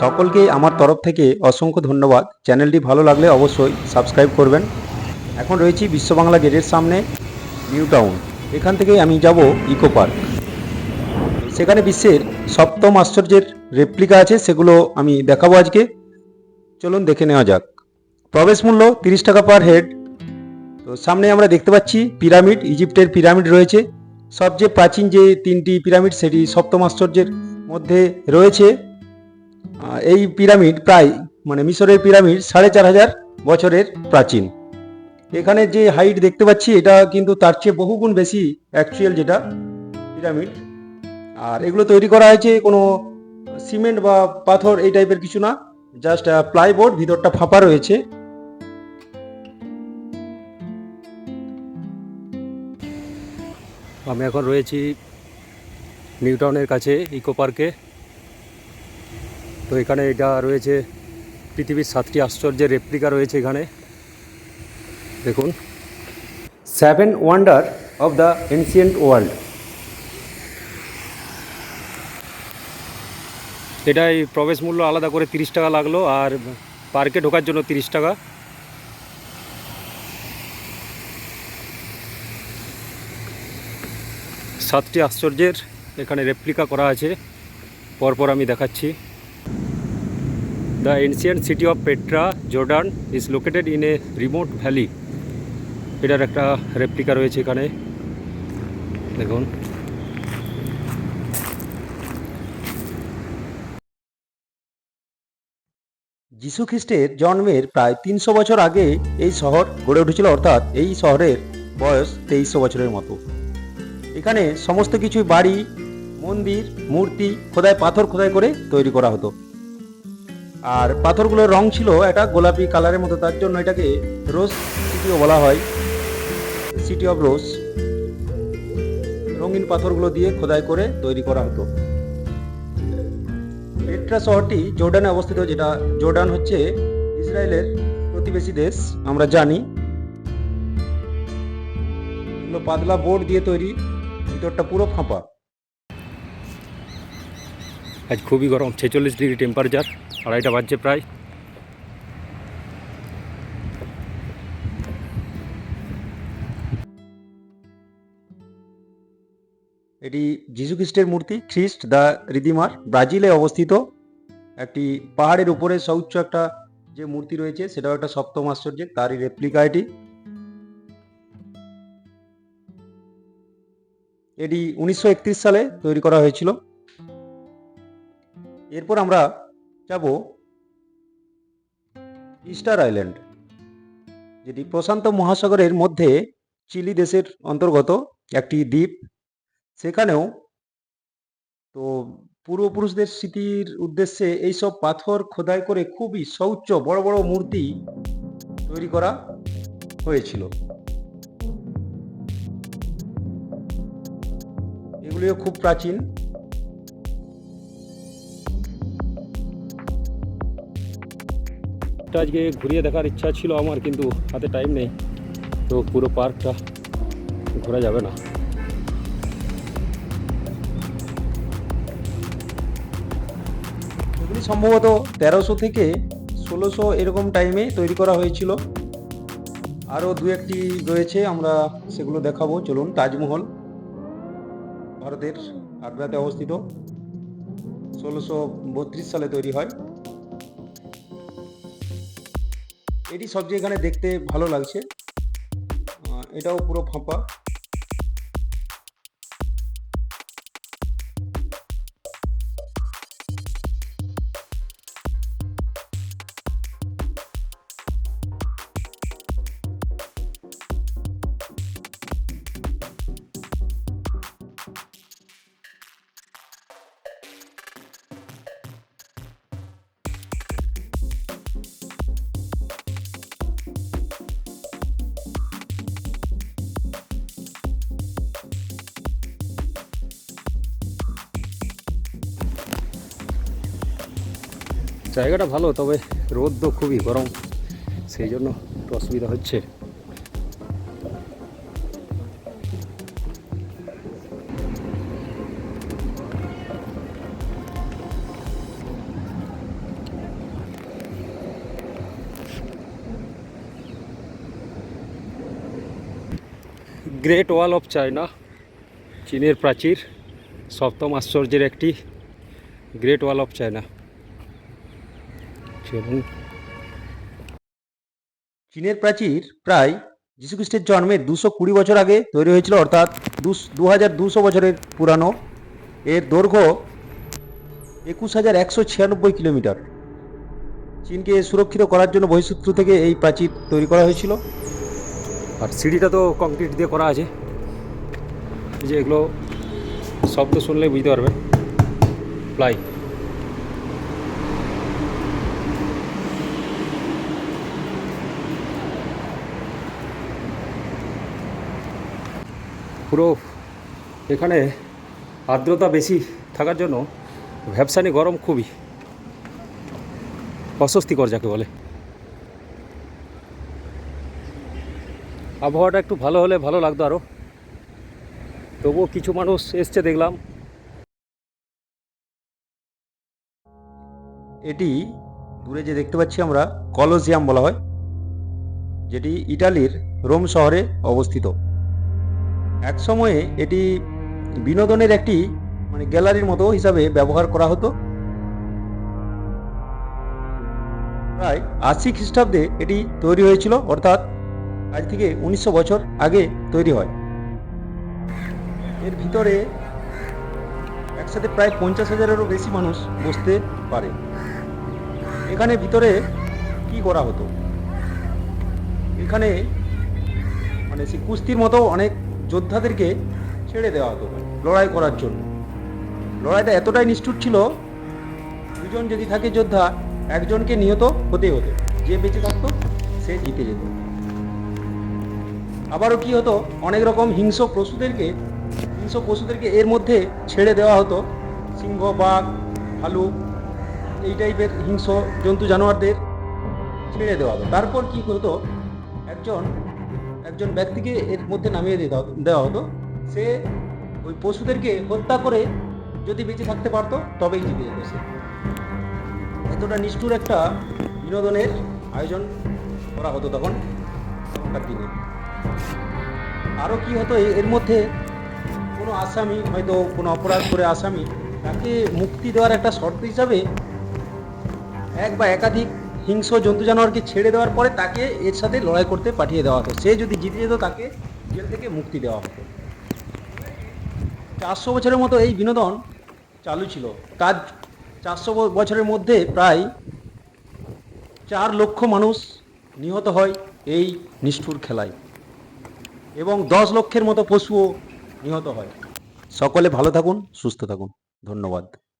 সকলকে আমার তরফ থেকে অসংখ্য ধন্যবাদ। চ্যানেলটি ভালো লাগলে অবশ্যই সাবস্ক্রাইব করবেন। এখন রয়েছি বিশ্ব বাংলা গেটের সামনে, নিউ টাউন। এখান থেকে আমি যাব ইকো পার্ক। সেখানে বিশ্বের সপ্তম আশ্চর্যের রেপ্লিকা আছে, সেগুলো আমি দেখাবো আজকে। চলুন দেখে নেওয়া যাক। প্রবেশ মূল্য 30 টাকা পার হেড। তো সামনে আমরা দেখতে পাচ্ছি পিরামিড, ইজিপ্টের পিরামিড রয়েছে। সবচেয়ে প্রাচীন যে 3টি পিরামিড সেটি সপ্তম আশ্চর্যের মধ্যে রয়েছে। এই পিরামিড প্রায় মিশরের পিরামিড 4500 বছরের প্রাচীন। এখানে যে হাইট দেখতে পাচ্ছি এটা কিন্তু তার চেয়ে বহুগুণ বেশি অ্যাকচুয়াল যেটা পিরামিড। আর এগুলো তৈরি করা হয়েছে কোনো সিমেন্ট বা পাথর এই টাইপের কিছু না, জাস্ট প্লাইবোর্ড, ভিতরটা ফাঁপা রয়েছে। আমি এখন রয়েছি নিউ টাউনের কাছে ইকো পার্কে। তো এখানে এটা রয়েছে পৃথিবীর 7টি আশ্চর্যের রেপ্লিকা রয়েছে এখানে দেখুন, 7 wonder of the ancient world. এটাই প্রবেশ মূল্য আলাদা করে 30 টাকা লাগলো, আর পার্কে ঢোকার জন্য 30 টাকা। সাতটি আশ্চর্যের এখানে রেপ্লিকা করা আছে, পরপর আমি দেখাচ্ছি। The ancient city of Petra, Jordan is located in a remote valley. এটার একটা রেপ্লিকা রয়েছে এখানে দেখুন। যীশু খ্রিস্টের জন্মের প্রায় 300 বছর আগে এই শহর গড়ে উঠেছিল, অর্থাৎ এই শহরের বয়স 2300 বছরের মতো। এখানে সমস্ত কিছু বাড়ি, মন্দির, মূর্তি পাথর খোদাই করে তৈরি করা হতো। আর পাথরগুলোর রং ছিল একটা গোলাপি কালারের মতো, তার জন্য এটাকে রোজ সিটিও বলা হয়, সিটি অফ রোজ। রঙিন পাথরগুলো দিয়ে খোদাই করে তৈরি করা হতো। পেট্রা শহরটি জর্ডানে অবস্থিত, যেটা জর্ডান হচ্ছে ইসরায়েলের প্রতিবেশী দেশ, আমরা জানি। এগুলো পাতলা বোর্ড দিয়ে তৈরি, ভিতরটা পুরো ফাঁপা। আজ খুবই গরম, 46 ডিগ্রি টেম্পারেচার, 2:30 বাজছে প্রায়। এটি যীশু খ্রিস্টের মূর্তি, খ্রিস্ট দ্য রিডিমার, ব্রাজিলে অবস্থিত একটি পাহাড়ের উপরে সৌচ্চ একটা যে মূর্তি রয়েছে, সেটাও একটা সপ্তম আশ্চর্যের, তারই রেপ্লিকা এটি। এটি 1931 সালে তৈরি করা হয়েছিল। এরপর আমরা যাব ইস্টার আইল্যান্ড, যেটি প্রশান্ত মহাসাগরের মধ্যে চিলি দেশের অন্তর্গত একটি দ্বীপ। সেখানেও তো পূর্বপুরুষদের স্মৃতির উদ্দেশ্যে এইসব পাথর খোদাই করে খুবই সৌচ্চ বড় বড় মূর্তি তৈরি করা হয়েছিল। এগুলিও খুব প্রাচীন। এটা আজকে ঘুরিয়ে দেখার ইচ্ছা ছিল আমার, কিন্তু হাতে টাইম নেই, তো পুরো পার্কটা ঘোরা যাবে না। এগুলি সম্ভবত 1300 থেকে 1600 এরকম টাইমে তৈরি করা হয়েছিল। আরও দু একটি রয়েছে, আমরা সেগুলো দেখাবো। চলুন। তাজমহল ভারতের আগ্রাতে অবস্থিত, 1632 সালে তৈরি হয়। এটি সবচেয়ে এখানে দেখতে ভালো লাগছে, এটাও পুরো ফাঁপা। জায়গাটা ভালো, তবে রোদ তো খুবই গরম, সেই জন্য একটু অসুবিধা হচ্ছে। গ্রেট ওয়াল অফ চায়না, চীনের প্রাচীর, সপ্তম আশ্চর্যের একটি গ্রেট ওয়াল অফ চায়না। চলুন। চীনের প্রাচীর প্রায় যীশুখ্রিস্টের জন্মের 220 বছর আগে তৈরি হয়েছিল, অর্থাৎ 2200 বছরের পুরানো। এর দৈর্ঘ্য 21,196 কিলোমিটার। চীনকে সুরক্ষিত করার জন্য বহিঃশত্রু থেকে এই প্রাচীর তৈরি করা হয়েছিল। আর সিঁড়িটা তো কংক্রিট দিয়ে করা আছে, এই যে এগুলো শব্দ শুনলে বুঝতে পারবেন, প্লাই। পুরো এখানে আর্দ্রতা বেশি থাকার জন্য ভ্যাপসানি গরম, খুবই অস্বস্তিকর যাকে বলে। আবহাওয়াটা একটু ভালো হলে ভালো লাগতো আরও, তবুও কিছু মানুষ এসছে দেখলাম। এটি দূরে যে দেখতে পাচ্ছি আমরা, কলোজিয়াম বলা হয়, যেটি ইটালির রোম শহরে অবস্থিত। এক সময়ে এটি বিনোদনের একটি গ্যালারির মতো হিসাবে ব্যবহার করা হতো। প্রায় 80 খ্রিস্টাব্দে এটি তৈরি হয়েছিল, অর্থাৎ আজ থেকে 1900 বছর আগে তৈরি হয়। এর ভিতরে একসাথে প্রায় 50,000-এরও বেশি মানুষ বসতে পারে। এখানে ভিতরে কি করা হতো, এখানে সেই কুস্তির মতো অনেক যোদ্ধাদেরকে ছেড়ে দেওয়া হতো লড়াই করার জন্য। লড়াইটা এতটাই নিষ্ঠুর ছিল, দুজন যদি থাকে যোদ্ধা, একজনকে নিহত হতে হতো, যে বেঁচে থাকতো সে জিতে যেত। আবারও কি হতো, অনেক রকম হিংস্র পশুদেরকে এর মধ্যে ছেড়ে দেওয়া হতো। সিংহ, বাঘ, ভালুক, এই টাইপের হিংস্র জন্তু জানোয়ারদের ছেড়ে দেওয়া হতো। তারপর কি হতো, একজন ব্যক্তিকে এর মধ্যে নামিয়ে দেওয়া হতো। সে ওই পশুদেরকে হত্যা করে যদি বেঁচে থাকতে পারতো তবেই জিতে যেত সে। এতটা নিষ্ঠুর একটা বিনোদনের আয়োজন করা হতো তখনকার দিনে। আরও কি হতো, এর মধ্যে কোনো আসামি, হয়তো কোনো অপরাধ করে আসামি, তাকে মুক্তি দেওয়ার একটা শর্ত হিসাবে এক বা একাধিক হিংস্র জন্তু জানোয়ারকে ছেড়ে দেওয়ার পরে তাকে এর সাথে লড়াই করতে পাঠিয়ে দেওয়া হতো। সে যদি জিতে যেত তাকে জেল থেকে মুক্তি দেওয়া হতো। 400 বছরের মতো এই বিনোদন চালু ছিল। তার 400 বছরের মধ্যে প্রায় 4 লক্ষ মানুষ নিহত হয় এই নিষ্ঠুর খেলায়, এবং 10 লক্ষের মতো পশুও নিহত হয়। সকলে ভালো থাকুন, সুস্থ থাকুন, ধন্যবাদ।